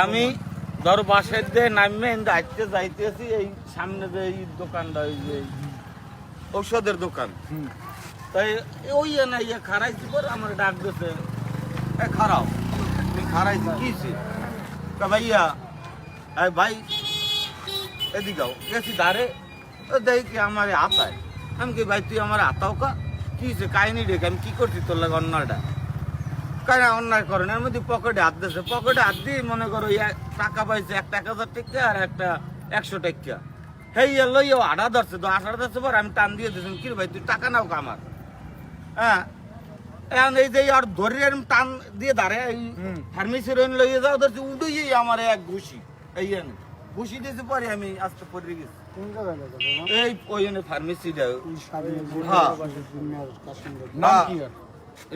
আমি ধরো বাসের দিয়ে নামে আইতে যাইতেছি, এই সামনে যে এই দোকানটা, ওই যে ঔষধের দোকান, তাই ওই না ইয়ে খারাইছি পর আমার ডাক দিতে, খারাপ তুমি খারাইছি কিছি ভাইয়া, ভাই এদিকাও গেছি ধারে, দেখি আমার হাতায়। আমি কি ভাই তুই আমার হাতাও কা কিছে কাহিনী ডেকে আমি কি করছি তোর লাগে অন্যটা কারণ অন্যায় করেন। এর মধ্যে পকেটে হাত দিয়েছে, পকেটে হাত দিয়ে মনে করো টাকা পাইছে, একটা 1000 টাকা আর একটা 100 টাকা। হেই লইও আড়া ধরছে, তো আড়া ধরছে পর আমি টান দিয়ে দিয়েছি, কি ভাই তুই টাকা নাও আমার। হ্যাঁ এখন এই যে আর ধরে টান দিয়ে দাঁড়ে এই ফার্মেসির লইয়ে যাও ধরছি, উঠেই আমার এক ঘুষি, এই ঘুষি দিয়েছে পরে আমি আসতে পড়ে গেছি এই ওই ফার্মেসিটা।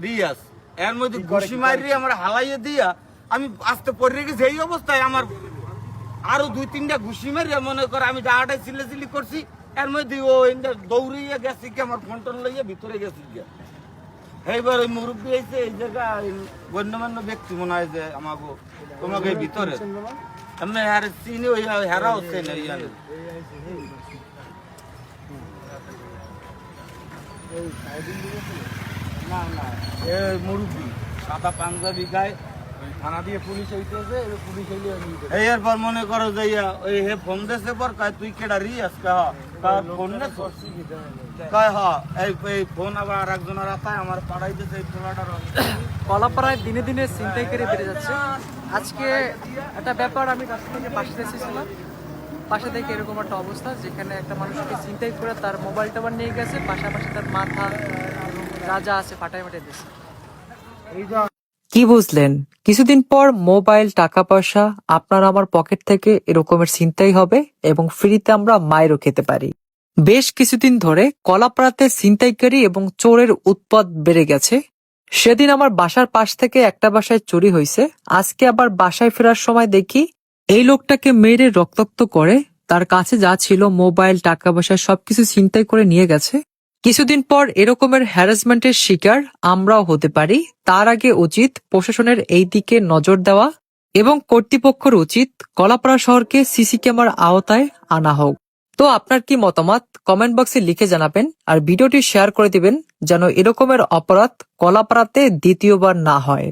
রিয়াজ এর মধ্যে ঘুষি মারি আমার হালাইয়ে দিয়া আমি আসতে পড়ে গেছি। এই অবস্থায় আমার আরো 2-3টা ঘুষি মারিয়া মনে করে আমি ডাটাই চিল্লি করছি। এর মধ্যে ও দৌড়িয়ে গেছি কি আমার ফোন টোন লইয়া ভিতরে গেছি গিয়া। এইবার ওই মুরব্বী আইছে এই জায়গায় গণ্যমান্য ব্যক্তি মনে হয় যে আমাকে তোমাকে ভিতরে আমি আর চিনি ওই হেরা হচ্ছে না ইয়ানে না না এ মুরব্বী সাদা পাঞ্জাবি গায়ে থানা দিয়ে পুলিশ হইতেছে, পুলিশ হইলে এই এরপর মনে করো যে ওই হে ফোন দিয়েছে পর কয় তুই কেডা রিয়াস ফোন নে কয় এই ফোন আবার আর একজনের আতায় আমার পাড়াইতেছে এই পোলাটার। কলাপাড়ায় দিনে দিনে ছিনতাইকারী বেড়ে যাচ্ছে। আজকে একটা ব্যাপার, আমি কাছ থেকে পাশে এসেছিলাম, পাশে থেকে এরকম একটা অবস্থা যেখানে একটা মানুষকে ছিনতাই করে তার মোবাইল টাবার নিয়ে গেছে, পাশাপাশি তার মাথা যা যা আছে ফাটাই ফাটাই দিয়েছে। কি বুঝলেন? কিছুদিন পর মোবাইল, টাকা পয়সা আপনার আমার পকেট থেকে এরকমের ছিনতাই হবে এবং ফ্রিতে আমরা মাইরও খেতে পারি। বেশ কিছুদিন ধরে কলাপাড়াতে ছিনতাইকারী এবং চোরের উৎপাত বেড়ে গেছে। সেদিন আমার বাসার পাশ থেকে একটা বাসায় চুরি হয়েছে, আজকে আবার বাসায় ফেরার সময় দেখি এই লোকটাকে মেরে রক্তাক্ত করে তার কাছে যা ছিল মোবাইল, টাকা পয়সা সবকিছু ছিনতাই করে নিয়ে গেছে। কিছুদিন পর এরকমের হ্যারাসমেন্টের শিকার আমরাও হতে পারি। তার আগে উচিত প্রশাসনের এই দিকে নজর দেওয়া এবং কর্তৃপক্ষের উচিত কলাপাড়া শহরকে সিসি ক্যামেরার আওতায় আনা হোক। তো আপনার কি মতামত কমেন্ট বক্সে লিখে জানাবেন, আর ভিডিওটি শেয়ার করে দিবেন যেন এরকমের অপরাধ কলাপাড়াতে দ্বিতীয়বার না হয়।